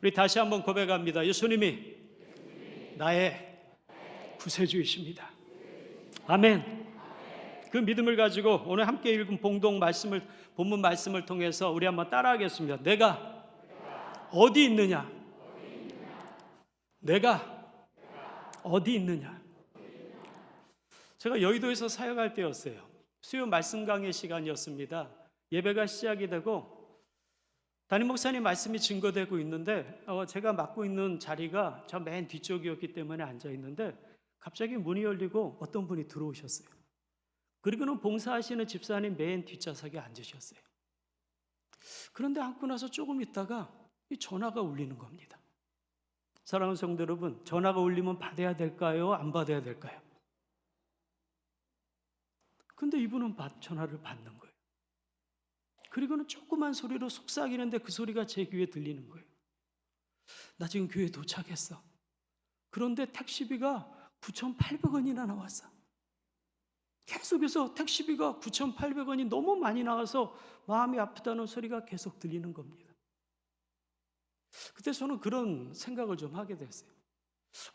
우리 다시 한번 고백합니다. 예수님이 나의 구세주이십니다. 아멘. 그 믿음을 가지고 오늘 함께 읽은 본문 말씀을 통해서 우리 한번 따라하겠습니다. 내가 어디 있느냐? 내가 어디 있느냐? 제가 여의도에서 사역할 때였어요. 수요 말씀 강의 시간이었습니다. 예배가 시작이 되고 담임 목사님 말씀이 증거되고 있는데 제가 맡고 있는 자리가 저 맨 뒤쪽이었기 때문에 앉아 있는데 갑자기 문이 열리고 어떤 분이 들어오셨어요. 그리고는 봉사하시는 집사님 맨 뒷좌석에 앉으셨어요. 그런데 앉고 나서 조금 있다가 이 전화가 울리는 겁니다. 사랑하는 성도 여러분, 전화가 울리면 받아야 될까요? 안 받아야 될까요? 근데 이분은 전화를 받는 거예요. 그리고는 조그만 소리로 속삭이는데 그 소리가 제 귀에 들리는 거예요. 나 지금 교회에 도착했어. 그런데 택시비가 9,800원이나 나왔어. 계속해서 택시비가 9,800원이 너무 많이 나와서 마음이 아프다는 소리가 계속 들리는 겁니다. 그때 저는 그런 생각을 좀 하게 됐어요.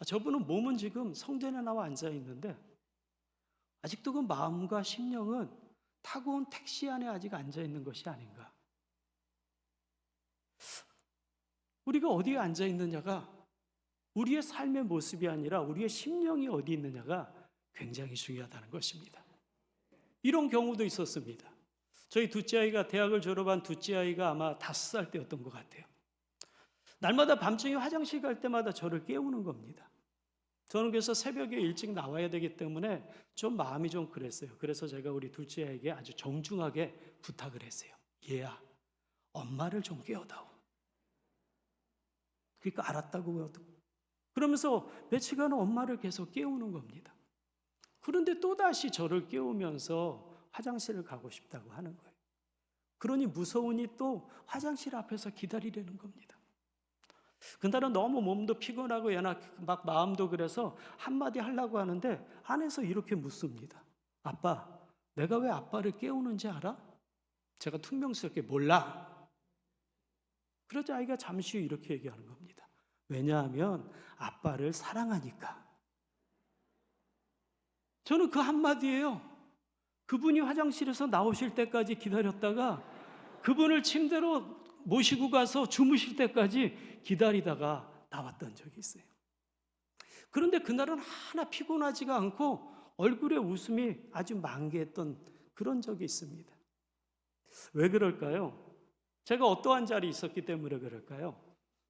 저분은 몸은 지금 성전에 나와 앉아 있는데 아직도 그 마음과 심령은 타고 온 택시 안에 아직 앉아 있는 것이 아닌가. 우리가 어디에 앉아 있느냐가 우리의 삶의 모습이 아니라 우리의 심령이 어디 있느냐가 굉장히 중요하다는 것입니다. 이런 경우도 있었습니다. 저희 둘째 아이가 대학을 졸업한 둘째 아이가 아마 5살 때였던 것 같아요. 날마다 밤중에 화장실 갈 때마다 저를 깨우는 겁니다. 저는 그래서 새벽에 일찍 나와야 되기 때문에 좀 마음이 좀 그랬어요. 그래서 제가 우리 둘째 아이에게 아주 정중하게 부탁을 했어요. 얘야, 엄마를 좀 깨워다오. 그러니까 알았다고. 그러면서 며칠간 엄마를 계속 깨우는 겁니다. 그런데 또다시 저를 깨우면서 화장실을 가고 싶다고 하는 거예요. 그러니 무서우니 또 화장실 앞에서 기다리려는 겁니다. 그날은 너무 몸도 피곤하고 막 마음도 그래서 한마디 하려고 하는데 안에서 이렇게 묻습니다. 아빠, 내가 왜 아빠를 깨우는지 알아? 제가 퉁명스럽게 몰라. 그러자 아이가 잠시 후 이렇게 얘기하는 겁니다. 왜냐하면 아빠를 사랑하니까. 저는 그 한마디예요. 그분이 화장실에서 나오실 때까지 기다렸다가 그분을 침대로 모시고 가서 주무실 때까지 기다리다가 나왔던 적이 있어요. 그런데 그날은 하나 피곤하지가 않고 얼굴에 웃음이 아주 만개했던 그런 적이 있습니다. 왜 그럴까요? 제가 어떠한 자리에 있었기 때문에 그럴까요?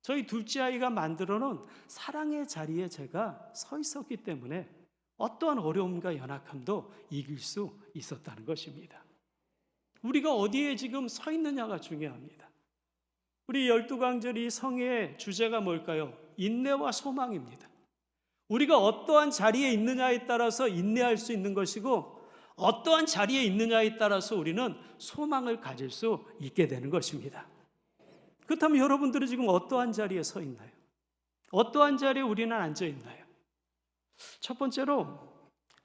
저희 둘째 아이가 만들어 놓은 사랑의 자리에 제가 서 있었기 때문에 어떠한 어려움과 연약함도 이길 수 있었다는 것입니다. 우리가 어디에 지금 서 있느냐가 중요합니다. 우리 12강절이 성의 주제가 뭘까요? 인내와 소망입니다. 우리가 어떠한 자리에 있느냐에 따라서 인내할 수 있는 것이고 어떠한 자리에 있느냐에 따라서 우리는 소망을 가질 수 있게 되는 것입니다. 그렇다면 여러분들은 지금 어떠한 자리에 서 있나요? 어떠한 자리에 우리는 앉아 있나요? 첫 번째로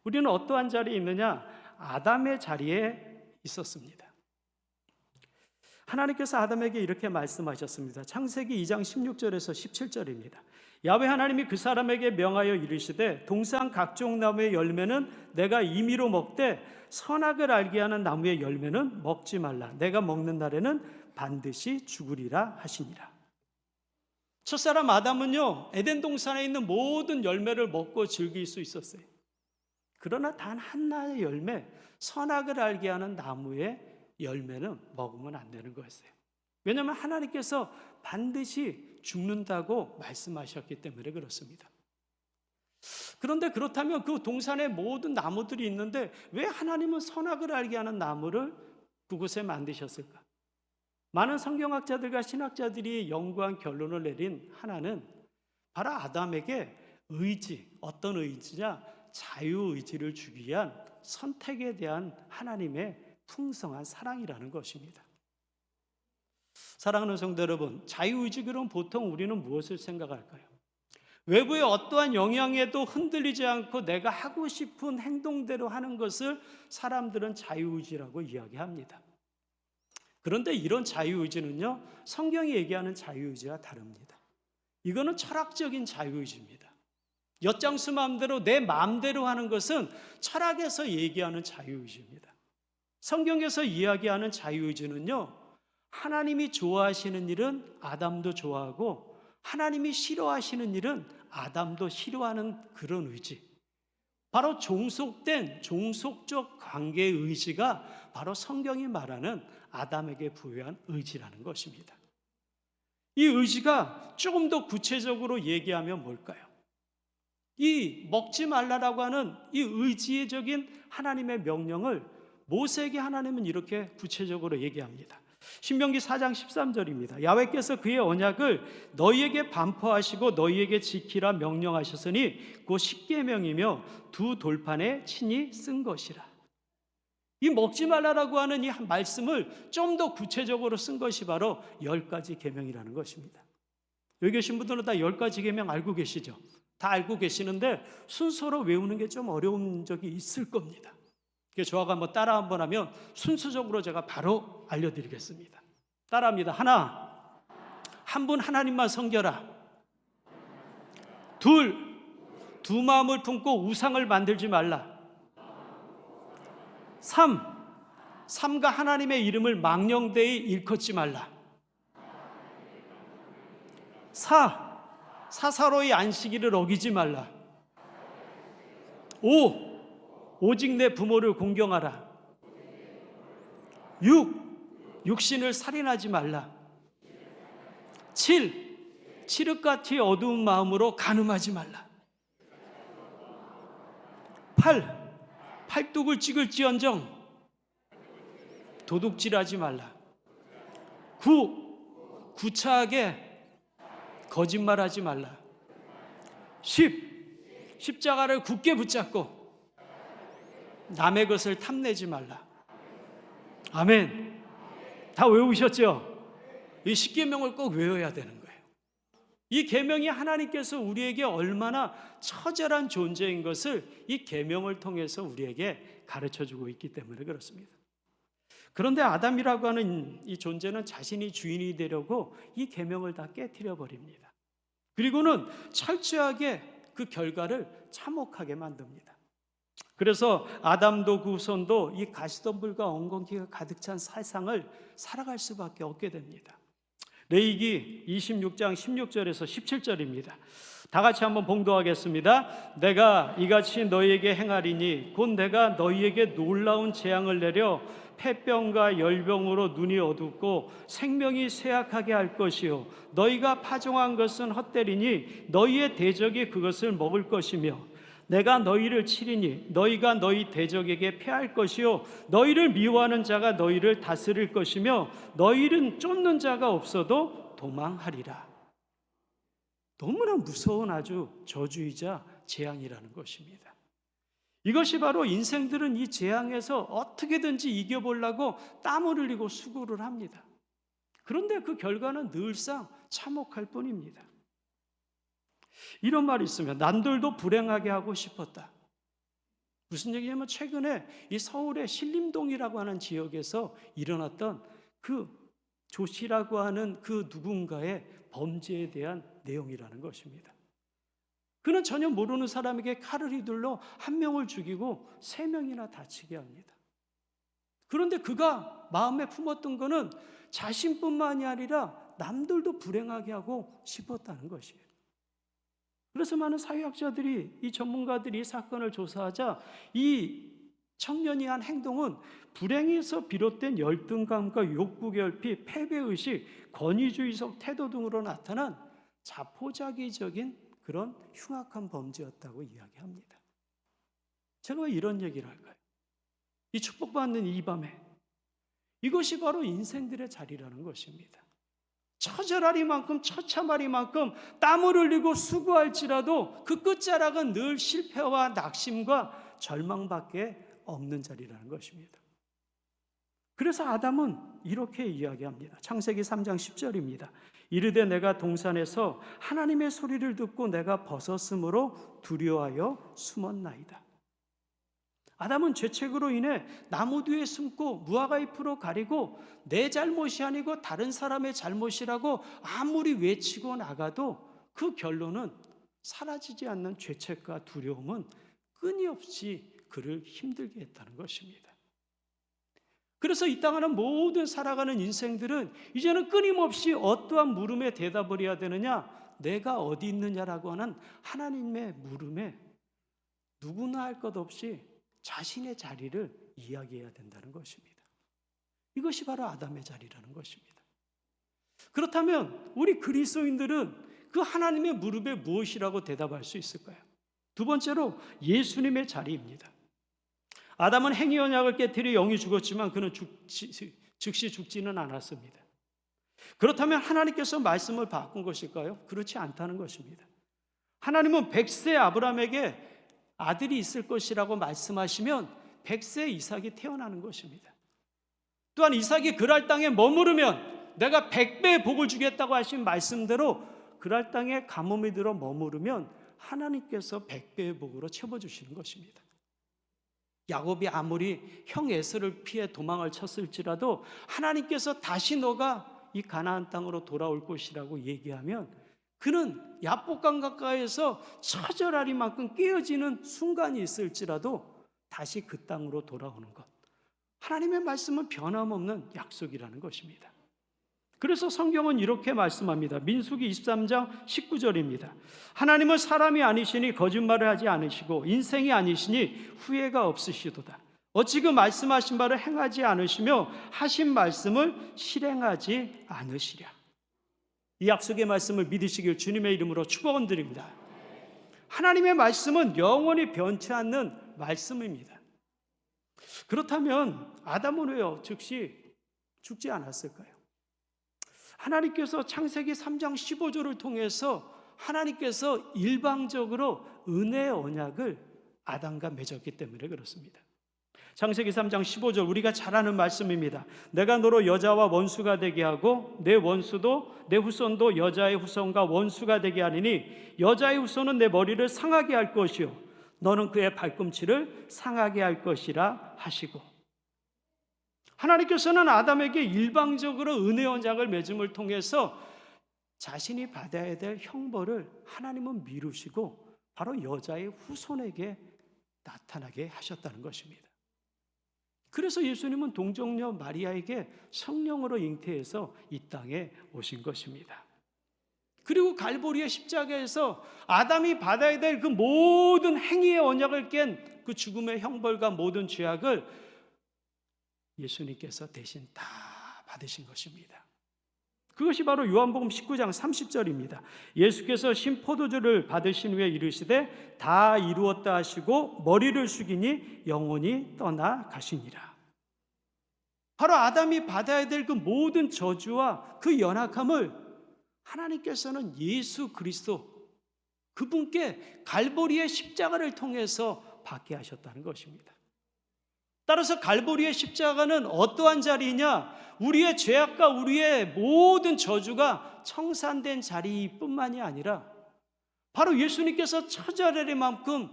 우리는 어떠한 자리에 있느냐? 아담의 자리에 있었습니다. 하나님께서 아담에게 이렇게 말씀하셨습니다. 창세기 2장 16절에서 17절입니다. 야훼 하나님이 그 사람에게 명하여 이르시되 동산 각종 나무의 열매는 내가 임의로 먹되 선악을 알게 하는 나무의 열매는 먹지 말라. 내가 먹는 날에는 반드시 죽으리라 하시니라. 첫사람 아담은요, 에덴 동산에 있는 모든 열매를 먹고 즐길 수 있었어요. 그러나 단 하나의 열매, 선악을 알게 하는 나무의 열매는 먹으면 안 되는 거였어요. 왜냐하면 하나님께서 반드시 죽는다고 말씀하셨기 때문에 그렇습니다. 그런데 그렇다면 그 동산에 모든 나무들이 있는데 왜 하나님은 선악을 알게 하는 나무를 그곳에 만드셨을까? 많은 성경학자들과 신학자들이 연구한 결론을 내린 하나는 바로 아담에게 어떤 의지냐? 자유의지를 주기 위한 선택에 대한 하나님의 풍성한 사랑이라는 것입니다. 사랑하는 성도 여러분, 자유의지 그럼 보통 우리는 무엇을 생각할까요? 외부의 어떠한 영향에도 흔들리지 않고 내가 하고 싶은 행동대로 하는 것을 사람들은 자유의지라고 이야기합니다. 그런데 이런 자유의지는요, 성경이 얘기하는 자유의지와 다릅니다. 이거는 철학적인 자유의지입니다. 엿장수 마음대로 내 마음대로 하는 것은 철학에서 얘기하는 자유의지입니다. 성경에서 이야기하는 자유의지는요, 하나님이 좋아하시는 일은 아담도 좋아하고 하나님이 싫어하시는 일은 아담도 싫어하는 그런 의지, 바로 종속된 종속적 관계의 의지가 바로 성경이 말하는 아담에게 부여한 의지라는 것입니다. 이 의지가 조금 더 구체적으로 얘기하면 뭘까요? 이 먹지 말라라고 하는 이 의지적인 하나님의 명령을 모세에게 하나님은 이렇게 구체적으로 얘기합니다. 신명기 4장 13절입니다. 야훼께서 그의 언약을 너희에게 반포하시고 너희에게 지키라 명령하셨으니 곧 십계명이며 두 돌판에 친히 쓴 것이라. 이 먹지 말라라고 하는 이 말씀을 좀 더 구체적으로 쓴 것이 바로 10가지 계명이라는 것입니다. 여기 계신 분들은 다 10가지 계명 알고 계시죠? 다 알고 계시는데 순서로 외우는 게 좀 어려운 적이 있을 겁니다. 저하고 한번 따라 한번 하면 순서적으로 제가 바로 알려드리겠습니다. 따라합니다. 하나, 한 분 하나님만 섬겨라. 둘, 두 마음을 품고 우상을 만들지 말라. 3, 삼가 하나님의 이름을 망령되이 일컫지 말라. 4, 사사로이 안식일을 어기지 말라. 5, 오직 내 부모를 공경하라. 6, 육신을 살인하지 말라. 7, 칠흑같이 어두운 마음으로 간음하지 말라. 8, 팔뚝을 찍을지언정 도둑질하지 말라. 9, 구차하게 거짓말하지 말라. 10, 십자가를 굳게 붙잡고 남의 것을 탐내지 말라. 아멘. 다 외우셨죠? 이 10계명을 꼭 외워야 되는 거예요. 이 계명이 하나님께서 우리에게 얼마나 처절한 존재인 것을 이 계명을 통해서 우리에게 가르쳐주고 있기 때문에 그렇습니다. 그런데 아담이라고 하는 이 존재는 자신이 주인이 되려고 이 계명을 다 깨트려 버립니다. 그리고는 철저하게 그 결과를 참혹하게 만듭니다. 그래서 아담도 그 후손도 이 가시덤불과 엉겅퀴가 가득 찬 세상을 살아갈 수밖에 없게 됩니다. 레위기 26장 16절에서 17절입니다. 다 같이 한번 봉독하겠습니다. 내가 이같이 너희에게 행하리니 곧 내가 너희에게 놀라운 재앙을 내려 폐병과 열병으로 눈이 어둡고 생명이 쇠약하게 할 것이요 너희가 파종한 것은 헛되리니 너희의 대적이 그것을 먹을 것이며 내가 너희를 치리니 너희가 너희 대적에게 패할 것이요 너희를 미워하는 자가 너희를 다스릴 것이며 너희는 쫓는 자가 없어도 도망하리라. 너무나 무서운 아주 저주이자 재앙이라는 것입니다. 이것이 바로 인생들은 이 재앙에서 어떻게든지 이겨보려고 땀을 흘리고 수고를 합니다. 그런데 그 결과는 늘상 참혹할 뿐입니다. 이런 말이 있으면 남들도 불행하게 하고 싶었다. 무슨 얘기냐면 최근에 이 서울의 신림동이라고 하는 지역에서 일어났던 그 조씨라고 하는 그 누군가의 범죄에 대한 내용이라는 것입니다. 그는 전혀 모르는 사람에게 칼을 휘둘러 한 명을 죽이고 3명이나 다치게 합니다. 그런데 그가 마음에 품었던 것은 자신뿐만이 아니라 남들도 불행하게 하고 싶었다는 것이에요. 그래서 많은 사회학자들이 이 전문가들이 이 사건을 조사하자 이 청년이 한 행동은 불행에서 비롯된 열등감과 욕구결핍, 패배의식, 권위주의적 태도 등으로 나타난 자포자기적인 그런 흉악한 범죄였다고 이야기합니다. 제가 왜 이런 얘기를 할까요? 이 축복받는 이 밤에 이것이 바로 인생들의 자리라는 것입니다. 처절하리만큼 처참하리만큼 땀을 흘리고 수고할지라도 그 끝자락은 늘 실패와 낙심과 절망밖에 없는 자리라는 것입니다. 그래서 아담은 이렇게 이야기합니다. 창세기 3장 10절입니다. 이르되 내가 동산에서 하나님의 소리를 듣고 내가 벗었으므로 두려워하여 숨었나이다. 아담은 죄책으로 인해 나무 뒤에 숨고 무화과 잎으로 가리고 내 잘못이 아니고 다른 사람의 잘못이라고 아무리 외치고 나가도 그 결론은 사라지지 않는 죄책과 두려움은 끊임없이 그를 힘들게 했다는 것입니다. 그래서 이 땅 하는 모든 살아가는 인생들은 이제는 끊임없이 어떠한 물음에 대답을 해야 되느냐? 내가 어디 있느냐라고 하는 하나님의 물음에 누구나 할 것 없이 자신의 자리를 이야기해야 된다는 것입니다. 이것이 바로 아담의 자리라는 것입니다. 그렇다면 우리 그리스도인들은 그 하나님의 무릎에 무엇이라고 대답할 수 있을까요? 두 번째로 예수님의 자리입니다. 아담은 행위 언약을 깨뜨려 영이 죽었지만 그는 즉시 죽지는 않았습니다. 그렇다면 하나님께서 말씀을 바꾼 것일까요? 그렇지 않다는 것입니다. 하나님은 100세 아브라함에게 아들이 있을 것이라고 말씀하시면 100세 이삭이 태어나는 것입니다. 또한 이삭이 그랄 땅에 머무르면 내가 100배의 복을 주겠다고 하신 말씀대로 그랄 땅에 가뭄이 들어 머무르면 하나님께서 100배의 복으로 채워주시는 것입니다. 야곱이 아무리 형 에서를 피해 도망을 쳤을지라도 하나님께서 다시 너가 이 가나안 땅으로 돌아올 것이라고 얘기하면 그는 야복강 가까이에서 처절하리만큼 깨어지는 순간이 있을지라도 다시 그 땅으로 돌아오는 것, 하나님의 말씀은 변함없는 약속이라는 것입니다. 그래서 성경은 이렇게 말씀합니다. 민수기 23장 19절입니다. 하나님은 사람이 아니시니 거짓말을 하지 않으시고 인생이 아니시니 후회가 없으시도다. 어찌 그 말씀하신 바를 행하지 않으시며 하신 말씀을 실행하지 않으시랴. 이 약속의 말씀을 믿으시길 주님의 이름으로 축원드립니다. 하나님의 말씀은 영원히 변치 않는 말씀입니다. 그렇다면 아담은 왜요? 즉시 죽지 않았을까요? 하나님께서 창세기 3장 15절을 통해서 하나님께서 일방적으로 은혜의 언약을 아담과 맺었기 때문에 그렇습니다. 창세기 3장 15절 우리가 잘 아는 말씀입니다. 내가 너로 여자와 원수가 되게 하고 내 원수도 내 후손도 여자의 후손과 원수가 되게 하리니 여자의 후손은 내 머리를 상하게 할 것이요 너는 그의 발꿈치를 상하게 할 것이라 하시고, 하나님께서는 아담에게 일방적으로 은혜 언약을 맺음을 통해서 자신이 받아야 될 형벌을 하나님은 미루시고 바로 여자의 후손에게 나타나게 하셨다는 것입니다. 그래서 예수님은 동정녀 마리아에게 성령으로 잉태해서 이 땅에 오신 것입니다. 그리고 갈보리의 십자가에서 아담이 받아야 될 그 모든 행위의 언약을 깬 그 죽음의 형벌과 모든 죄악을 예수님께서 대신 다 받으신 것입니다. 그것이 바로 요한복음 19장 30절입니다. 예수께서 신포도주를 받으신 후에 이르시되 다 이루었다 하시고 머리를 숙이니 영혼이 떠나가시니라. 바로 아담이 받아야 될 그 모든 저주와 그 연약함을 하나님께서는 예수 그리스도 그분께 갈보리의 십자가를 통해서 받게 하셨다는 것입니다. 따라서 갈보리의 십자가는 어떠한 자리이냐? 우리의 죄악과 우리의 모든 저주가 청산된 자리뿐만이 아니라 바로 예수님께서 처자레리만큼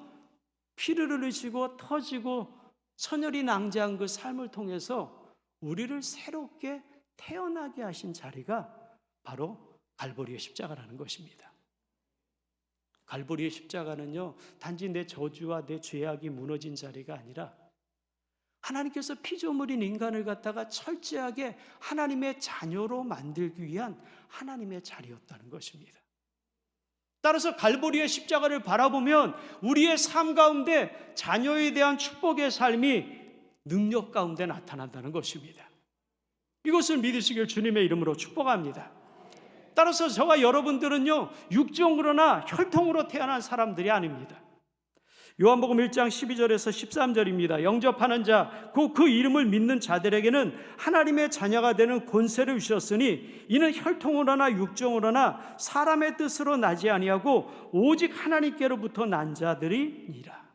피를 흘리시고 터지고 천혈이 낭자한 그 삶을 통해서 우리를 새롭게 태어나게 하신 자리가 바로 갈보리의 십자가라는 것입니다. 갈보리의 십자가는요, 단지 내 저주와 내 죄악이 무너진 자리가 아니라 하나님께서 피조물인 인간을 갖다가 철저하게 하나님의 자녀로 만들기 위한 하나님의 자리였다는 것입니다. 따라서 갈보리의 십자가를 바라보면 우리의 삶 가운데 자녀에 대한 축복의 삶이 능력 가운데 나타난다는 것입니다. 이것을 믿으시길 주님의 이름으로 축복합니다. 따라서 저와 여러분들은요, 육정으로나 혈통으로 태어난 사람들이 아닙니다. 요한복음 1장 12절에서 13절입니다. 영접하는 자, 곧 그 이름을 믿는 자들에게는 하나님의 자녀가 되는 권세를 주셨으니 이는 혈통으로나 육정으로나 사람의 뜻으로 나지 아니하고 오직 하나님께로부터 난 자들이니라.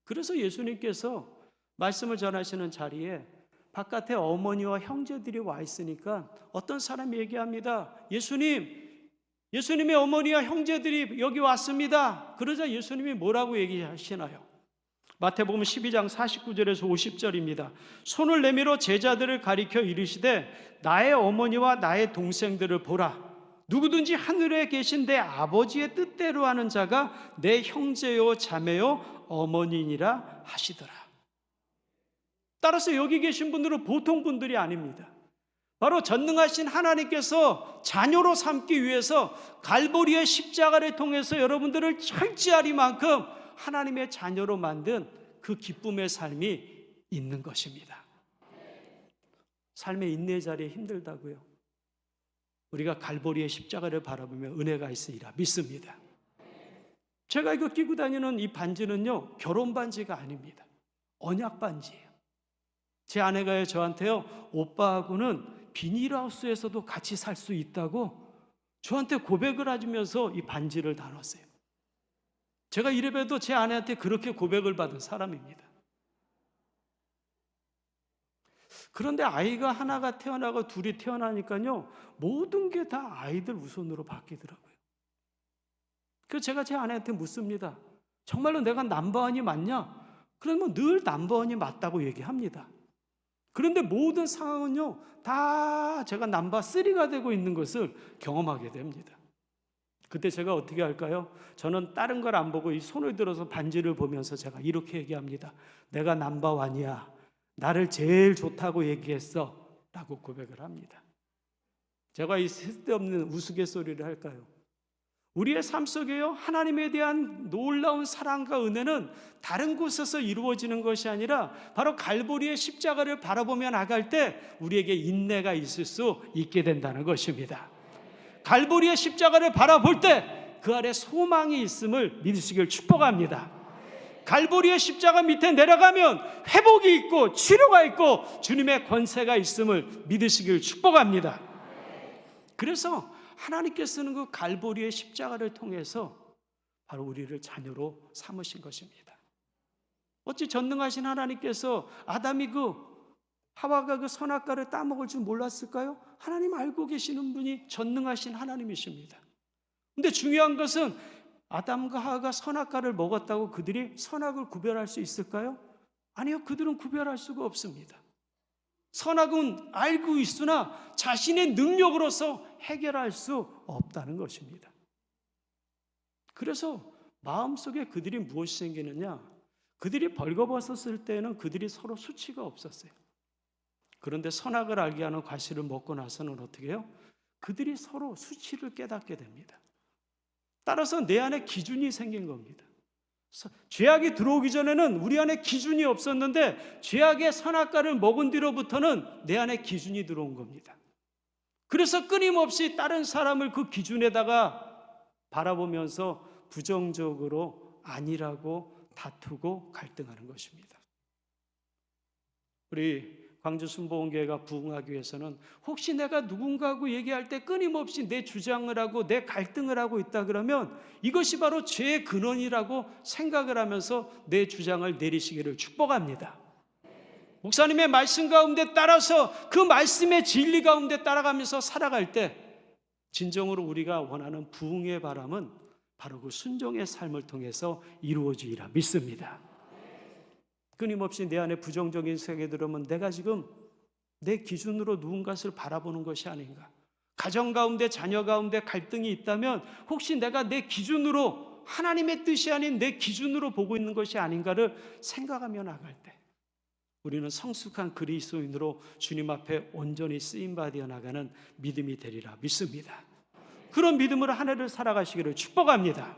그래서 예수님께서 말씀을 전하시는 자리에 바깥에 어머니와 형제들이 와 있으니까 어떤 사람이 얘기합니다. 예수님의 어머니와 형제들이 여기 왔습니다. 그러자 예수님이 뭐라고 얘기하시나요? 마태복음 12장 49절에서 50절입니다. 손을 내밀어 제자들을 가리켜 이르시되 나의 어머니와 나의 동생들을 보라. 누구든지 하늘에 계신 내 아버지의 뜻대로 하는 자가 내 형제요 자매요 어머니니라 하시더라. 따라서 여기 계신 분들은 보통 분들이 아닙니다. 바로 전능하신 하나님께서 자녀로 삼기 위해서 갈보리의 십자가를 통해서 여러분들을 철저하리만큼 하나님의 자녀로 만든 그 기쁨의 삶이 있는 것입니다. 삶의 인내 자리에 힘들다고요? 우리가 갈보리의 십자가를 바라보며 은혜가 있으리라 믿습니다. 제가 이거 끼고 다니는 이 반지는요, 결혼 반지가 아닙니다. 언약 반지예요. 제 아내가 저한테요, 오빠하고는 비닐하우스에서도 같이 살 수 있다고 저한테 고백을 해주면서 이 반지를 나눴어요. 제가 이래봬도 제 아내한테 그렇게 고백을 받은 사람입니다. 그런데 아이가 하나가 태어나고 둘이 태어나니까요, 모든 게 다 아이들 우선으로 바뀌더라고요. 그래서 제가 제 아내한테 묻습니다. 정말로 내가 넘버원이 맞냐? 그러면 늘 넘버원이 맞다고 얘기합니다. 그런데 모든 상황은요, 다 제가 넘버 3가 되고 있는 것을 경험하게 됩니다. 그때 제가 어떻게 할까요? 저는 다른 걸 안 보고 이 손을 들어서 반지를 보면서 제가 이렇게 얘기합니다. 내가 넘버 1이야. 나를 제일 좋다고 얘기했어. 라고 고백을 합니다. 제가 이 쓸데없는 우스갯소리를 할까요? 우리의 삶 속에요, 하나님에 대한 놀라운 사랑과 은혜는 다른 곳에서 이루어지는 것이 아니라 바로 갈보리의 십자가를 바라보며 나갈 때 우리에게 인내가 있을 수 있게 된다는 것입니다. 갈보리의 십자가를 바라볼 때 그 아래 소망이 있음을 믿으시길 축복합니다. 갈보리의 십자가 밑에 내려가면 회복이 있고 치료가 있고 주님의 권세가 있음을 믿으시길 축복합니다. 그래서 하나님께서는 그 갈보리의 십자가를 통해서 바로 우리를 자녀로 삼으신 것입니다. 어찌 전능하신 하나님께서 아담이 하와가 그 선악과를 따먹을 줄 몰랐을까요? 하나님 알고 계시는 분이 전능하신 하나님이십니다. 근데 중요한 것은 아담과 하와가 선악과를 먹었다고 그들이 선악을 구별할 수 있을까요? 아니요, 그들은 구별할 수가 없습니다. 선악은 알고 있으나 자신의 능력으로서 해결할 수 없다는 것입니다. 그래서 마음속에 그들이 무엇이 생기느냐? 그들이 벌거벗었을 때는 그들이 서로 수치가 없었어요. 그런데 선악을 알게 하는 과실을 먹고 나서는 어떻게 해요? 그들이 서로 수치를 깨닫게 됩니다. 따라서 내 안에 기준이 생긴 겁니다. 죄악이 들어오기 전에는 우리 안에 기준이 없었는데 죄악의 선악과를 먹은 뒤로부터는 내 안에 기준이 들어온 겁니다. 그래서 끊임없이 다른 사람을 그 기준에다가 바라보면서 부정적으로 아니라고 다투고 갈등하는 것입니다. 우리 광주 순복음교회가 부흥하기 위해서는 혹시 내가 누군가하고 얘기할 때 끊임없이 내 주장을 하고 내 갈등을 하고 있다 그러면 이것이 바로 죄의 근원이라고 생각을 하면서 내 주장을 내리시기를 축복합니다. 목사님의 말씀 가운데 따라서 그 말씀의 진리 가운데 따라가면서 살아갈 때 진정으로 우리가 원하는 부흥의 바람은 바로 그 순종의 삶을 통해서 이루어지리라 믿습니다. 끊임없이 내 안에 부정적인 생각이 들으면 내가 지금 내 기준으로 누군가를 바라보는 것이 아닌가? 가정 가운데 자녀 가운데 갈등이 있다면 혹시 내가 내 기준으로 하나님의 뜻이 아닌 내 기준으로 보고 있는 것이 아닌가를 생각하며 나갈 때 우리는 성숙한 그리스도인으로 주님 앞에 온전히 쓰임받아 나가는 믿음이 되리라 믿습니다. 그런 믿음으로 한 해를 살아가시기를 축복합니다.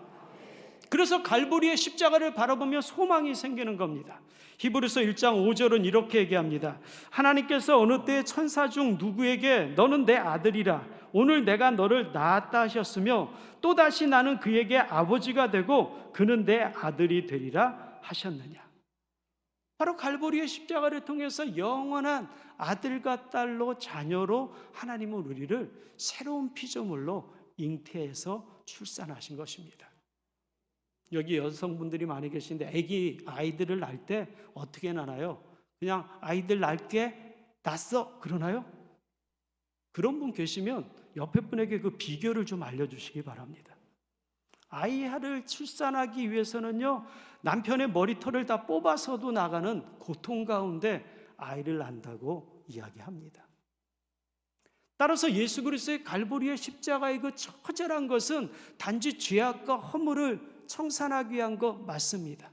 그래서 갈보리의 십자가를 바라보며 소망이 생기는 겁니다. 히브리서 1장 5절은 이렇게 얘기합니다. 하나님께서 어느 때 천사 중 누구에게 너는 내 아들이라 오늘 내가 너를 낳았다 하셨으며 또다시 나는 그에게 아버지가 되고 그는 내 아들이 되리라 하셨느냐. 바로 갈보리의 십자가를 통해서 영원한 아들과 딸로 자녀로 하나님은 우리를 새로운 피조물로 잉태해서 출산하신 것입니다. 여기 여성분들이 많이 계신데 아이들을 낳을 때 어떻게 낳나요? 그냥 아이들 낳게 낳았어 그러나요? 그런 분 계시면 옆에 분에게 그 비결을 좀 알려주시기 바랍니다. 아이를 출산하기 위해서는요 남편의 머리털을 다 뽑아서도 나가는 고통 가운데 아이를 낳는다고 이야기합니다. 따라서 예수 그리스도의 갈보리의 십자가의 그 처절한 것은 단지 죄악과 허물을 청산하기 위한 것 맞습니다.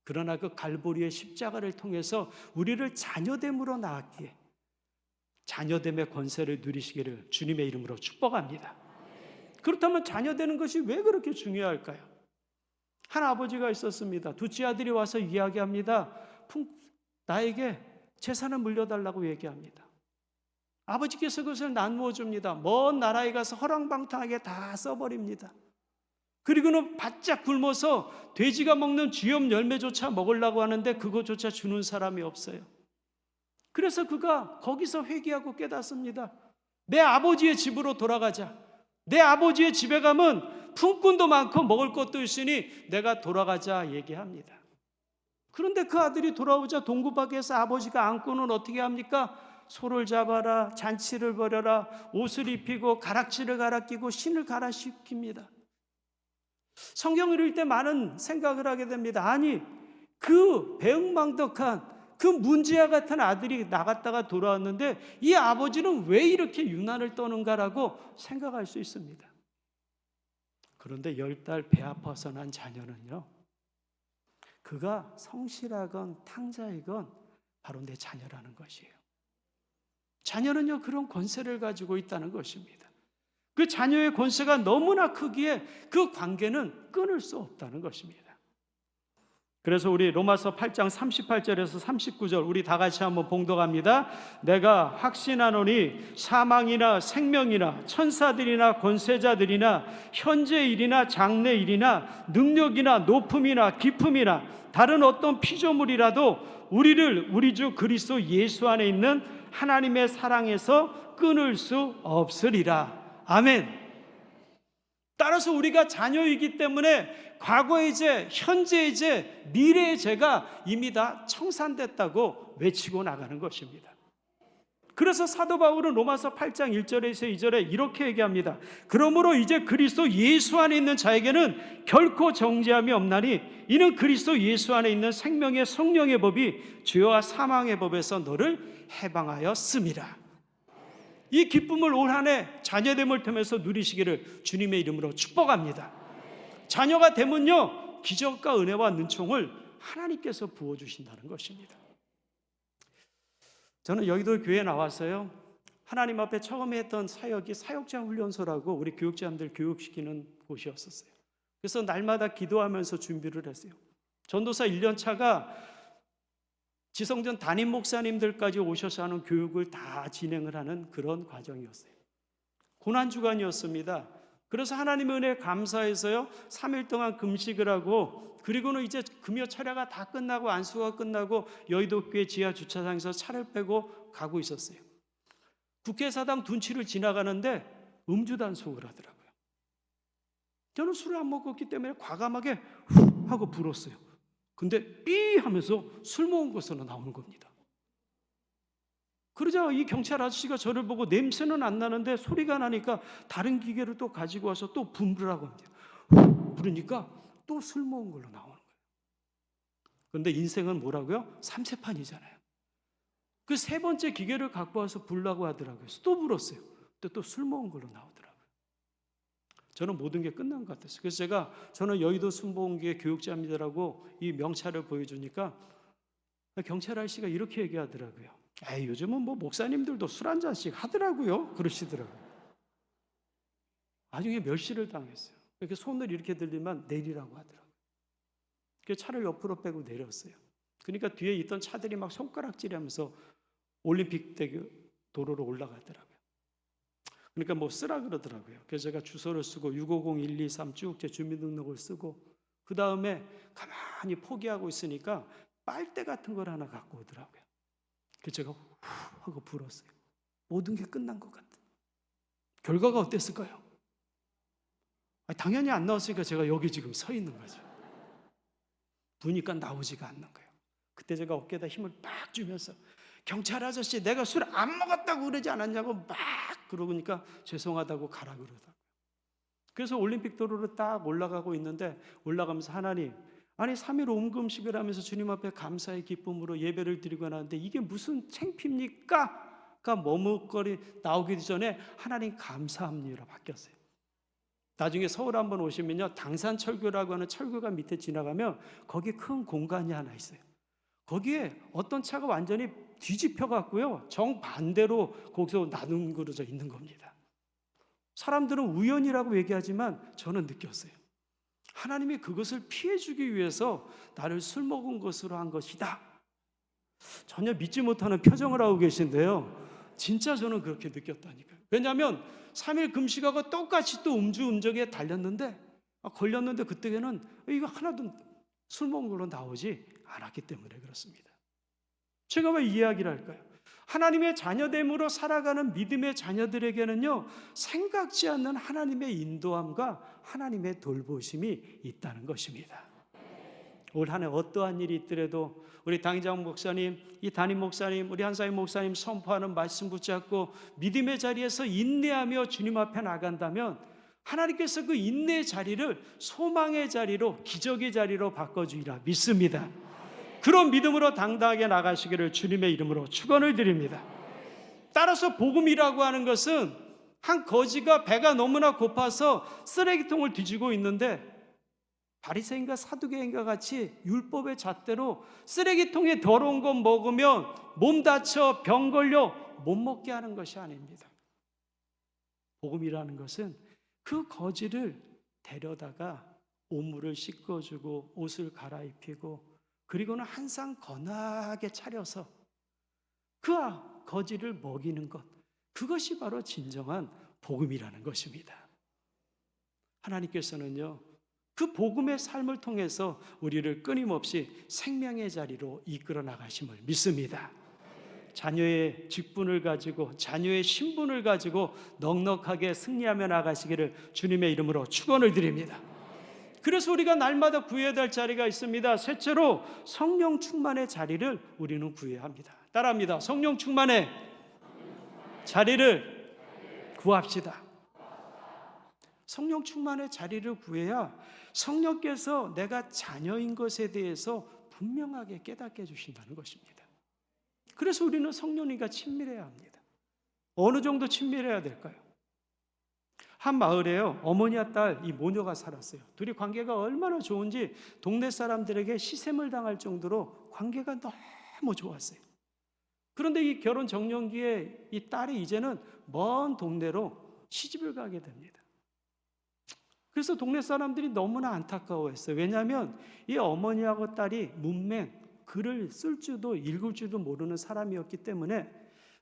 그러나 그 갈보리의 십자가를 통해서 우리를 자녀됨으로 낳았기에 자녀됨의 권세를 누리시기를 주님의 이름으로 축복합니다. 그렇다면 자녀되는 것이 왜 그렇게 중요할까요? 한 아버지가 있었습니다. 둘째 아들이 와서 이야기합니다. 나에게 재산을 물려달라고 얘기합니다. 아버지께서 그것을 나누어 줍니다. 먼 나라에 가서 허랑방탕하게 다 써버립니다. 그리고는 바짝 굶어서 돼지가 먹는 쥐염 열매조차 먹으려고 하는데 그것조차 주는 사람이 없어요. 그래서 그가 거기서 회개하고 깨닫습니다. 내 아버지의 집으로 돌아가자. 내 아버지의 집에 가면 품꾼도 많고 먹을 것도 있으니 내가 돌아가자 얘기합니다. 그런데 그 아들이 돌아오자 동구 밖에서 아버지가 안고는 어떻게 합니까? 소를 잡아라, 잔치를 벌여라, 옷을 입히고 가락지를 갈아 끼고 신을 갈아 씌웁니다. 성경을 읽을 때 많은 생각을 하게 됩니다. 아니, 그 배은망덕한 그 문제와 같은 아들이 나갔다가 돌아왔는데 이 아버지는 왜 이렇게 유난을 떠는가라고 생각할 수 있습니다. 그런데 10달 배 아파서 난 자녀는요, 그가 성실하건 탕자이건 바로 내 자녀라는 것이에요. 자녀는요, 그런 권세를 가지고 있다는 것입니다. 그 자녀의 권세가 너무나 크기에 그 관계는 끊을 수 없다는 것입니다. 그래서 우리 로마서 8장 38절에서 39절 우리 다 같이 한번 봉독합니다. 내가 확신하노니 사망이나 생명이나 천사들이나 권세자들이나 현재 일이나 장래 일이나 능력이나 높음이나 깊음이나 다른 어떤 피조물이라도 우리를 우리 주 그리스도 예수 안에 있는 하나님의 사랑에서 끊을 수 없으리라. 아멘. 따라서 우리가 자녀이기 때문에 과거의 죄, 현재의 죄, 미래의 죄가 이미 다 청산됐다고 외치고 나가는 것입니다. 그래서 사도 바울은 로마서 8장 1절에서 2절에 이렇게 얘기합니다. 그러므로 이제 그리스도 예수 안에 있는 자에게는 결코 정죄함이 없나니 이는 그리스도 예수 안에 있는 생명의 성령의 법이 죄와 사망의 법에서 너를 해방하였음이라. 이 기쁨을 올 한 해 자녀됨을 통해서 누리시기를 주님의 이름으로 축복합니다. 자녀가 되면요, 기적과 은혜와 능총을 하나님께서 부어주신다는 것입니다. 저는 여의도 교회에 나와서요, 하나님 앞에 처음에 했던 사역이 사역자 훈련소라고 우리 교육자님들 교육시키는 곳이었었어요. 그래서 날마다 기도하면서 준비를 했어요. 전도사 1년 차가 지성전 담임 목사님들까지 오셔서 하는 교육을 다 진행을 하는 그런 과정이었어요. 고난주간이었습니다. 그래서 하나님의 은혜에 감사해서요, 3일 동안 금식을 하고, 그리고는 이제 금요 철야가 다 끝나고 안수가 끝나고 여의도 교회 지하 주차장에서 차를 빼고 가고 있었어요. 국회사당 둔치를 지나가는데 음주 단속을 하더라고요. 저는 술을 안 먹었기 때문에 과감하게 후 하고 불었어요. 근데 삐 하면서 술 먹은 것으로 나오는 겁니다. 그러자 이 경찰 아저씨가 저를 보고 냄새는 안 나는데 소리가 나니까 다른 기계를 또 가지고 와서 또 분부라고 합니다. 후 부르니까 또 술 먹은 걸로 나오는 거예요. 그런데 인생은 뭐라고요? 삼세판이잖아요. 그 세 번째 기계를 갖고 와서 불라고 하더라고요. 또 불었어요. 근데 또 술 먹은 걸로 나오더라고요. 저는 모든 게 끝난 것 같았어요. 그래서 저는 여의도 순복음교회 교육자입니다라고 이 명찰을 보여주니까 경찰 아저씨가 이렇게 얘기하더라고요. 요즘은 뭐 목사님들도 술 한 잔씩 하더라고요. 그러시더라고요. 나중에 멸시를 당했어요. 이렇게 손을 이렇게 들리면 내리라고 하더라고요. 그래서 차를 옆으로 빼고 내렸어요. 그러니까 뒤에 있던 차들이 막 손가락질하면서 올림픽 도로로 올라가더라고요. 그러니까 뭐 쓰라 그러더라고요. 그래서 제가 주소를 쓰고 650-123 쭉 제 주민등록을 쓰고 그 다음에 가만히 포기하고 있으니까 빨대 같은 걸 하나 갖고 오더라고요. 그래서 제가 후 하고 불었어요. 모든 게 끝난 것 같아요. 결과가 어땠을까요? 당연히 안 나왔으니까 제가 여기 지금 서 있는 거죠. 부니까 나오지가 않는 거예요. 그때 제가 어깨에다 힘을 빡 주면서 경찰 아저씨 내가 술 안 먹었다고 그러지 않았냐고 막 그러니까 죄송하다고 가라 그러더라고요. 그래서 올림픽 도로로 딱 올라가고 있는데 올라가면서 하나님, 아니 3일 옴금식을 하면서 주님 앞에 감사의 기쁨으로 예배를 드리고 나는데 이게 무슨 창피입니까? 머뭇거리 나오기 전에 하나님 감사합니다 바뀌었어요. 나중에 서울 한번 오시면요, 당산철교라고 하는 철교가 밑에 지나가면 거기 큰 공간이 하나 있어요. 거기에 어떤 차가 완전히 뒤집혀 갖고요, 정반대로 거기서 나둥그러져 있는 겁니다. 사람들은 우연이라고 얘기하지만 저는 느꼈어요. 하나님이 그것을 피해주기 위해서 나를 술 먹은 것으로 한 것이다. 전혀 믿지 못하는 표정을 하고 계신데요, 진짜 저는 그렇게 느꼈다니까요. 왜냐하면 3일 금식하고 똑같이 또 음주운전에 달렸는데 걸렸는데 그때는 이거 하나도 술 먹은 걸로 나오지 않았기 때문에 그렇습니다. 제가 왜 이 이야기를 할까요? 하나님의 자녀됨으로 살아가는 믿음의 자녀들에게는요, 생각지 않는 하나님의 인도함과 하나님의 돌보심이 있다는 것입니다. 올 한 해 어떠한 일이 있더라도 우리 당장 목사님, 이 담임 목사님, 우리 한사임 목사님 선포하는 말씀 붙잡고 믿음의 자리에서 인내하며 주님 앞에 나간다면 하나님께서 그 인내의 자리를 소망의 자리로, 기적의 자리로 바꿔주리라 믿습니다. 그런 믿음으로 당당하게 나가시기를 주님의 이름으로 축원을 드립니다. 따라서 복음이라고 하는 것은 한 거지가 배가 너무나 고파서 쓰레기통을 뒤지고 있는데 바리새인과 사두개인과 같이 율법의 잣대로 쓰레기통에 더러운 것 먹으면 몸 다쳐 병 걸려 못 먹게 하는 것이 아닙니다. 복음이라는 것은 그 거지를 데려다가 오물을 씻겨주고 옷을 갈아입히고 그리고는 한상 거나하게 차려서 그 거지를 먹이는 것, 그것이 바로 진정한 복음이라는 것입니다. 하나님께서는요, 그 복음의 삶을 통해서 우리를 끊임없이 생명의 자리로 이끌어 나가심을 믿습니다. 자녀의 직분을 가지고, 자녀의 신분을 가지고 넉넉하게 승리하며 나가시기를 주님의 이름으로 축원을 드립니다. 그래서 우리가 날마다 구해야 될 자리가 있습니다. 셋째로 성령 충만의 자리를 우리는 구해야 합니다. 따라합니다. 성령 충만의 자리를 구합시다. 성령 충만의 자리를 구해야 성령께서 내가 자녀인 것에 대해서 분명하게 깨닫게 해주신다는 것입니다. 그래서 우리는 성령님과 친밀해야 합니다. 어느 정도 친밀해야 될까요? 한 마을에요, 어머니와 딸 이 모녀가 살았어요. 둘이 관계가 얼마나 좋은지 동네 사람들에게 시샘을 당할 정도로 관계가 너무 좋았어요. 그런데 이 결혼 정년기에 이 딸이 이제는 먼 동네로 시집을 가게 됩니다. 그래서 동네 사람들이 너무나 안타까워했어요. 왜냐하면 이 어머니하고 딸이 문맹, 글을 쓸 줄도 읽을 줄도 모르는 사람이었기 때문에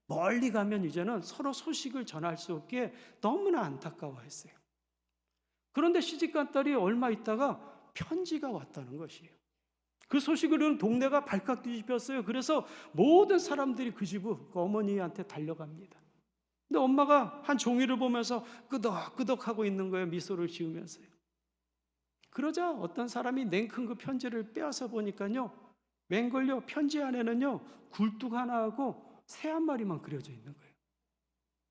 멀리 가면 이제는 서로 소식을 전할 수 없기에 너무나 안타까워했어요. 그런데 시집간 딸이 얼마 있다가 편지가 왔다는 것이에요. 그 소식을 들은 동네가 발칵 뒤집혔어요. 그래서 모든 사람들이 그 집을 그 어머니한테 달려갑니다. 근데 엄마가 한 종이를 보면서 끄덕끄덕하고 있는 거예요. 미소를 지으면서요. 그러자 어떤 사람이 냉큼 그 편지를 빼앗아 보니까요, 맹걸려 편지 안에는요 굴뚝 하나하고 새 한 마리만 그려져 있는 거예요.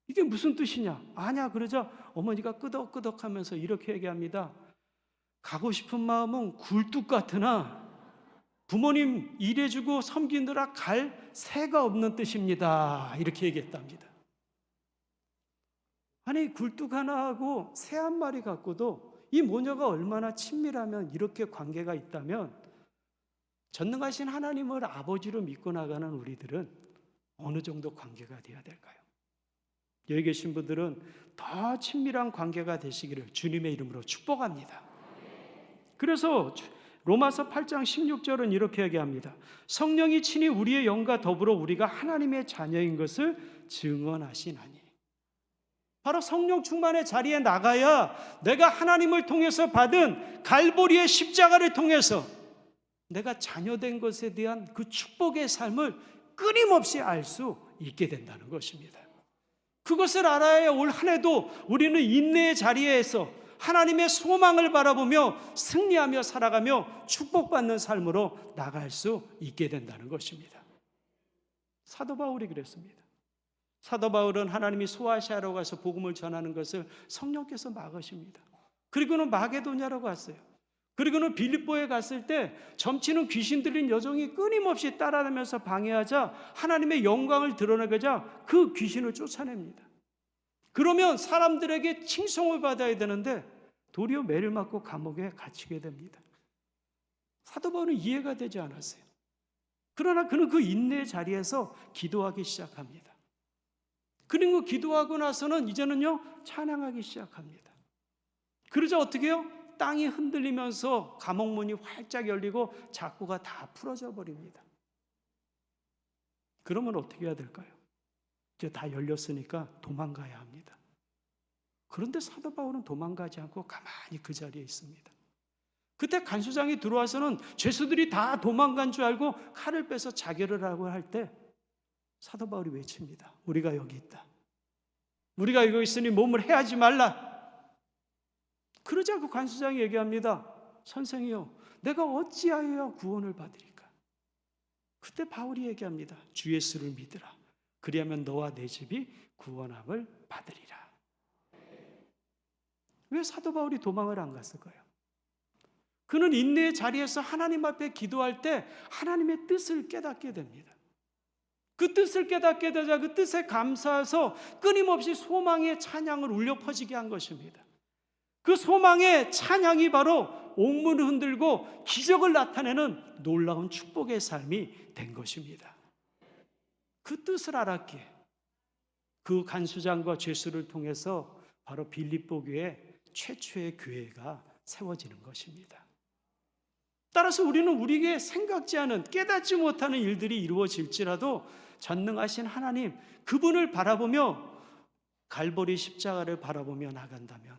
이게 무슨 뜻이냐? 아냐. 그러자 어머니가 끄덕끄덕하면서 이렇게 얘기합니다. 가고 싶은 마음은 굴뚝 같으나 부모님 일해주고 섬기느라 갈 새가 없는 뜻입니다. 이렇게 얘기했답니다. 아니, 굴뚝 하나하고 새 한 마리 갖고도 이 모녀가 얼마나 친밀하면, 이렇게 관계가 있다면 전능하신 하나님을 아버지로 믿고 나가는 우리들은 어느 정도 관계가 돼야 될까요? 여기 계신 분들은 더 친밀한 관계가 되시기를 주님의 이름으로 축복합니다. 그래서 로마서 8장 16절은 이렇게 얘기합니다. 성령이 친히 우리의 영과 더불어 우리가 하나님의 자녀인 것을 증언하시나니. 바로 성령 충만의 자리에 나가야 내가 하나님을 통해서 받은 갈보리의 십자가를 통해서 내가 자녀된 것에 대한 그 축복의 삶을 끊임없이 알 수 있게 된다는 것입니다. 그것을 알아야 올 한 해도 우리는 인내의 자리에서 하나님의 소망을 바라보며 승리하며 살아가며 축복받는 삶으로 나갈 수 있게 된다는 것입니다. 사도 바울이 그랬습니다. 사도 바울은 하나님이 소아시아로 가서 복음을 전하는 것을 성령께서 막으십니다. 그리고는 마게도냐로 갔어요. 그리고는 빌립보에 갔을 때 점치는 귀신 들린 여종이 끊임없이 따라다니면서 방해하자 하나님의 영광을 드러내고자 그 귀신을 쫓아냅니다. 그러면 사람들에게 칭송을 받아야 되는데 도리어 매를 맞고 감옥에 갇히게 됩니다. 사도 바울은 이해가 되지 않았어요. 그러나 그는 그 인내의 자리에서 기도하기 시작합니다. 그리고 기도하고 나서는 이제는요 찬양하기 시작합니다. 그러자 어떻게 해요? 땅이 흔들리면서 감옥문이 활짝 열리고 잡고가 다 풀어져 버립니다. 그러면 어떻게 해야 될까요? 이제 다 열렸으니까 도망가야 합니다. 그런데 사도 바울은 도망가지 않고 가만히 그 자리에 있습니다. 그때 간수장이 들어와서는 죄수들이 다 도망간 줄 알고 칼을 빼서 자결을 하고 할 때 사도 바울이 외칩니다. 우리가 여기 있다. 우리가 여기 있으니 몸을 해하지 말라. 그러자 그 간수장이 얘기합니다. 선생이요, 내가 어찌하여야 구원을 받으리까? 그때 바울이 얘기합니다. 주 예수를 믿으라. 그리하면 너와 내 집이 구원함을 받으리라. 왜 사도 바울이 도망을 안 갔을까요? 그는 인내의 자리에서 하나님 앞에 기도할 때 하나님의 뜻을 깨닫게 됩니다. 그 뜻을 깨닫게 되자 그 뜻에 감사해서 끊임없이 소망의 찬양을 울려 퍼지게 한 것입니다. 그 소망의 찬양이 바로 옥문을 흔들고 기적을 나타내는 놀라운 축복의 삶이 된 것입니다. 그 뜻을 알았기에 그 간수장과 죄수를 통해서 바로 빌립보 교회 최초의 교회가 세워지는 것입니다. 따라서 우리는 우리에게 생각지 않은 깨닫지 못하는 일들이 이루어질지라도 전능하신 하나님 그분을 바라보며 갈보리 십자가를 바라보며 나간다면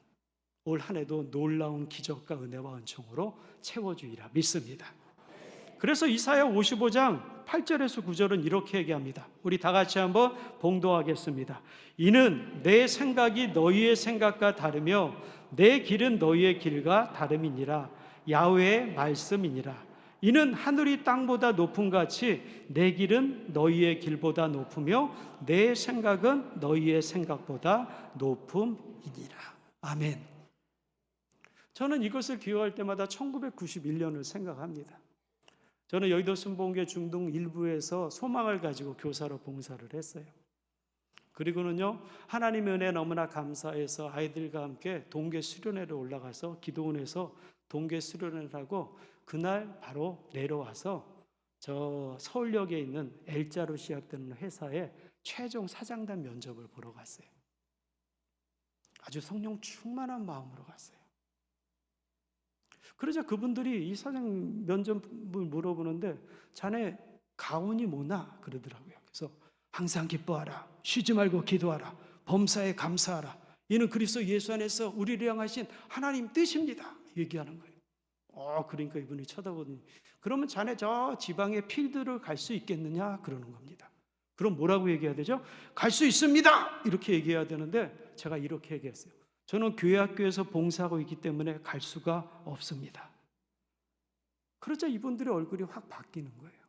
올 한 해도 놀라운 기적과 은혜와 은총으로 채워주리라 믿습니다. 그래서 이사야 55장 8절에서 9절은 이렇게 얘기합니다. 우리 다 같이 한번 봉독하겠습니다. 이는 내 생각이 너희의 생각과 다르며 내 길은 너희의 길과 다름이니라. 야훼의 말씀이니라. 이는 하늘이 땅보다 높음 같이 내 길은 너희의 길보다 높으며 내 생각은 너희의 생각보다 높음이니라. 아멘. 저는 이것을 기억할 때마다 1991년을 생각합니다. 저는 여의도 순복음교회 중동 일부에서 소망을 가지고 교사로 봉사를 했어요. 그리고는요 하나님의 은혜 너무나 감사해서 아이들과 함께 동계 수련회를 올라가서 기도원에서 동계 수련회를 하고 그날 바로 내려와서 저 서울역에 있는 L자로 시작되는 회사에 최종 사장단 면접을 보러 갔어요. 아주 성령 충만한 마음으로 갔어요. 그러자 그분들이 이 사장 면접을 물어보는데 자네 가훈이 뭐나 그러더라고요. 그래서 항상 기뻐하라, 쉬지 말고 기도하라, 범사에 감사하라, 이는 그리스도 예수 안에서 우리를 향하신 하나님 뜻입니다 얘기하는 거예요. 그러니까 이분이 쳐다보더니 그러면 자네 저 지방의 필드를 갈 수 있겠느냐 그러는 겁니다. 그럼 뭐라고 얘기해야 되죠? 갈 수 있습니다 이렇게 얘기해야 되는데 제가 이렇게 얘기했어요. 저는 교회 학교에서 봉사하고 있기 때문에 갈 수가 없습니다. 그러자 이분들의 얼굴이 확 바뀌는 거예요.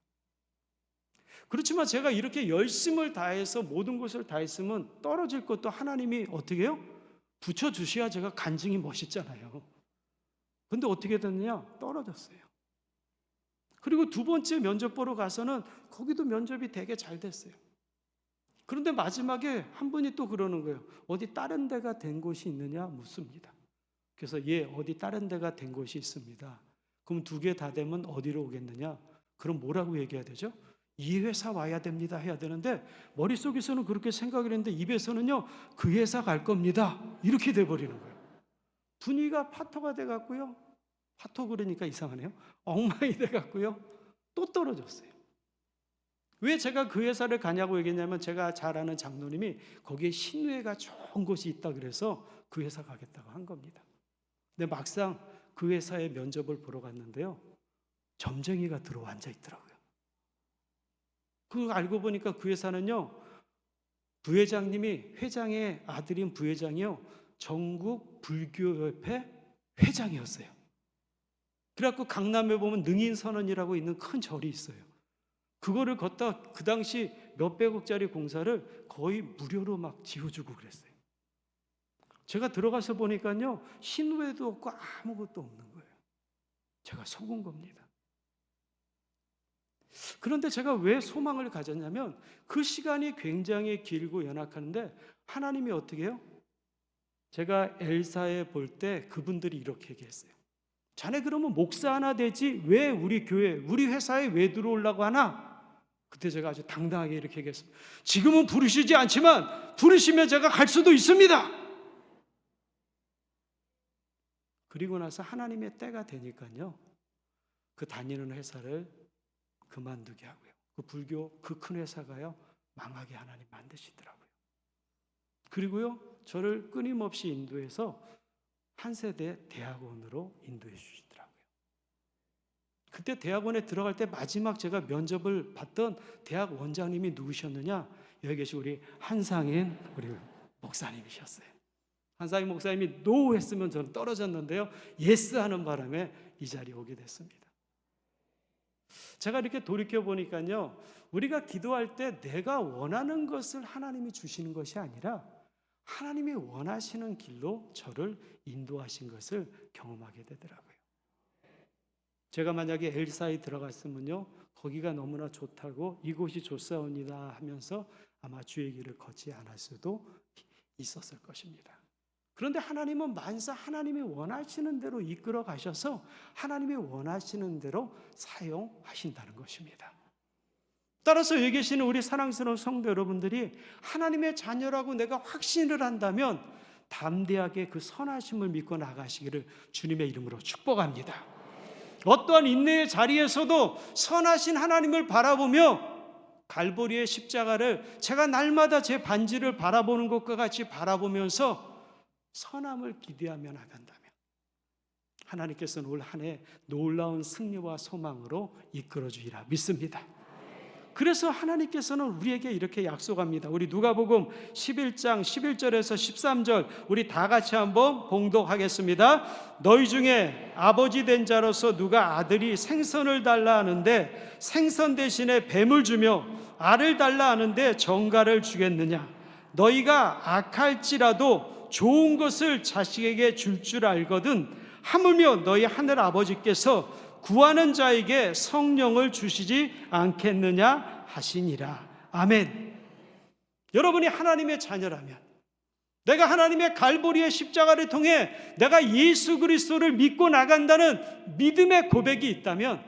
그렇지만 제가 이렇게 열심을 다해서 모든 것을 다했으면 떨어질 것도 하나님이 어떻게 해요? 붙여주셔야 제가 간증이 멋있잖아요. 근데 어떻게 됐느냐? 떨어졌어요. 그리고 두 번째 면접 보러 가서는 거기도 면접이 되게 잘 됐어요. 그런데 마지막에 한 분이 또 그러는 거예요. 어디 다른 데가 된 곳이 있느냐 묻습니다. 그래서 예, 어디 다른 데가 된 곳이 있습니다. 그럼 두 개 다 되면 어디로 오겠느냐? 그럼 뭐라고 얘기해야 되죠? 이 회사 와야 됩니다 해야 되는데 머릿속에서는 그렇게 생각을 했는데 입에서는요 그 회사 갈 겁니다 이렇게 돼버리는 거예요. 분위기가 파토가 돼갖고요, 파토 그러니까 이상하네요, 엉망이 돼갖고요 또 떨어졌어요. 왜 제가 그 회사를 가냐고 얘기했냐면 제가 잘 아는 장로님이 거기에 신뢰가 좋은 곳이 있다 그래서 그 회사 가겠다고 한 겁니다. 근데 막상 그 회사에 면접을 보러 갔는데요 점쟁이가 들어와 앉아 있더라고요. 그거 알고 보니까 그 회사는요 부회장님이, 회장의 아들인 부회장이요 전국 불교협회 회장이었어요. 그래갖고 강남에 보면 능인선언이라고 있는 큰 절이 있어요. 그거를 걷다 그 당시 몇백억짜리 공사를 거의 무료로 막 지어주고 그랬어요. 제가 들어가서 보니까요 신뢰도 없고 아무것도 없는 거예요. 제가 속은 겁니다. 그런데 제가 왜 소망을 가졌냐면 그 시간이 굉장히 길고 연약한데 하나님이 어떻게 해요? 제가 엘사에 볼 때 그분들이 이렇게 얘기했어요. 자네 그러면 목사 하나 되지 왜 우리 교회, 우리 회사에 왜 들어오려고 하나? 그때 제가 아주 당당하게 이렇게 얘기했습니다. 지금은 부르시지 않지만 부르시면 제가 갈 수도 있습니다. 그리고 나서 하나님의 때가 되니까요, 그 다니는 회사를 그만두게 하고요, 그 불교 그 큰 회사가요 망하게 하나님 만드시더라고요. 그리고요 저를 끊임없이 인도해서 한 세대 대학원으로 인도해 주시더라고요. 그때 대학원에 들어갈 때 마지막 제가 면접을 봤던 대학 원장님이 누구셨느냐? 여기 계신 우리 한상인 우리 목사님이셨어요. 한상인 목사님이 노 했으면 저는 떨어졌는데요, 예스 하는 바람에 이 자리에 오게 됐습니다. 제가 이렇게 돌이켜 보니까요, 우리가 기도할 때 내가 원하는 것을 하나님이 주시는 것이 아니라 하나님이 원하시는 길로 저를 인도하신 것을 경험하게 되더라고요. 제가 만약에 엘사에 들어갔으면요, 거기가 너무나 좋다고 이곳이 좋사옵니다 하면서 아마 주의 길을 걷지 않을 수도 있었을 것입니다. 그런데 하나님은 만사 하나님이 원하시는 대로 이끌어 가셔서 하나님이 원하시는 대로 사용하신다는 것입니다. 따라서 여기 계시는 우리 사랑스러운 성도 여러분들이 하나님의 자녀라고 내가 확신을 한다면 담대하게 그 선하심을 믿고 나가시기를 주님의 이름으로 축복합니다. 어떠한 인내의 자리에서도 선하신 하나님을 바라보며 갈보리의 십자가를 제가 날마다 제 반지를 바라보는 것과 같이 바라보면서 선함을 기대하며 나간다면 하나님께서는 올 한 해 놀라운 승리와 소망으로 이끌어 주리라 믿습니다. 그래서 하나님께서는 우리에게 이렇게 약속합니다. 우리 누가복음 11장 11절에서 13절 우리 다 같이 한번 봉독하겠습니다. 너희 중에 아버지 된 자로서 누가 아들이 생선을 달라 하는데 생선 대신에 뱀을 주며 알을 달라 하는데 정갈을 주겠느냐? 너희가 악할지라도 좋은 것을 자식에게 줄 알거든 하물며 너희 하늘 아버지께서 구하는 자에게 성령을 주시지 않겠느냐 하시니라. 아멘. 여러분이 하나님의 자녀라면, 내가 하나님의 갈보리의 십자가를 통해 내가 예수 그리스도를 믿고 나간다는 믿음의 고백이 있다면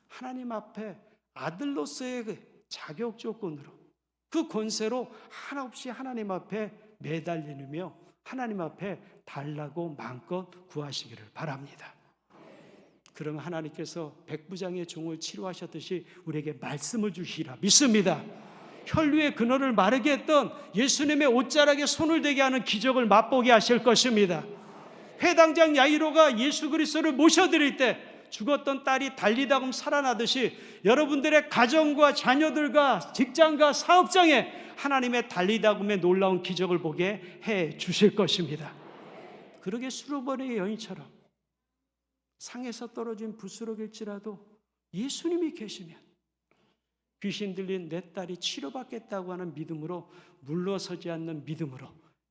하나님 앞에 아들로서의 그 자격 조건으로 그 권세로 한없이 하나님 앞에 매달리며 하나님 앞에 달라고 마음껏 구하시기를 바랍니다. 그러면 하나님께서 백부장의 종을 치료하셨듯이 우리에게 말씀을 주시리라 믿습니다. 혈류의 근원을 마르게 했던 예수님의 옷자락에 손을 대게 하는 기적을 맛보게 하실 것입니다. 회당장 야이로가 예수 그리스도를 모셔드릴 때 죽었던 딸이 달리다금 살아나듯이 여러분들의 가정과 자녀들과 직장과 사업장에 하나님의 달리다금의 놀라운 기적을 보게 해 주실 것입니다. 그러게 수르번의 여인처럼 상에서 떨어진 부스럭일지라도 예수님이 계시면 귀신 들린 내 딸이 치료받겠다고 하는 믿음으로 물러서지 않는 믿음으로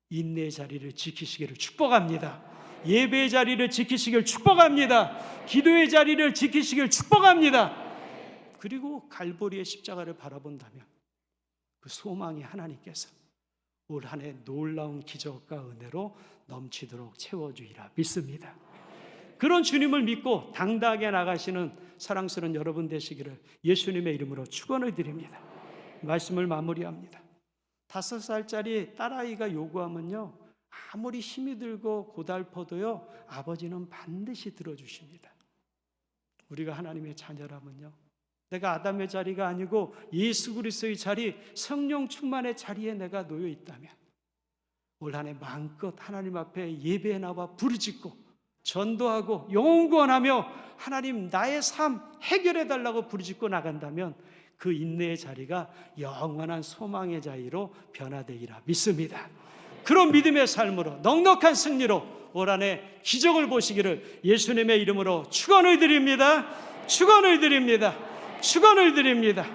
인내의 자리를 지키시기를 축복합니다. 예배의 자리를 지키시기를 축복합니다. 기도의 자리를 지키시기를 축복합니다. 그리고 갈보리의 십자가를 바라본다면 그 소망이 하나님께서 올 한 해 놀라운 기적과 은혜로 넘치도록 채워주리라 믿습니다. 그런 주님을 믿고 당당하게 나가시는 사랑스러운 여러분 되시기를 예수님의 이름으로 축원을 드립니다. 말씀을 마무리합니다. 5살짜리 딸아이가 요구하면요, 아무리 힘이 들고 고달퍼도요, 아버지는 반드시 들어주십니다. 우리가 하나님의 자녀라면요, 내가 아담의 자리가 아니고 예수 그리스도의 자리, 성령 충만의 자리에 내가 놓여 있다면 올 한 해 마음껏 하나님 앞에 예배에 나와 부르짖고 전도하고 영원구원하며 하나님 나의 삶 해결해 달라고 부르짖고 나간다면 그 인내의 자리가 영원한 소망의 자리로 변화되리라 믿습니다. 그런 믿음의 삶으로 넉넉한 승리로 올 한 해 기적을 보시기를 예수님의 이름으로 축원을 드립니다. 축원을 드립니다. 축원을 드립니다.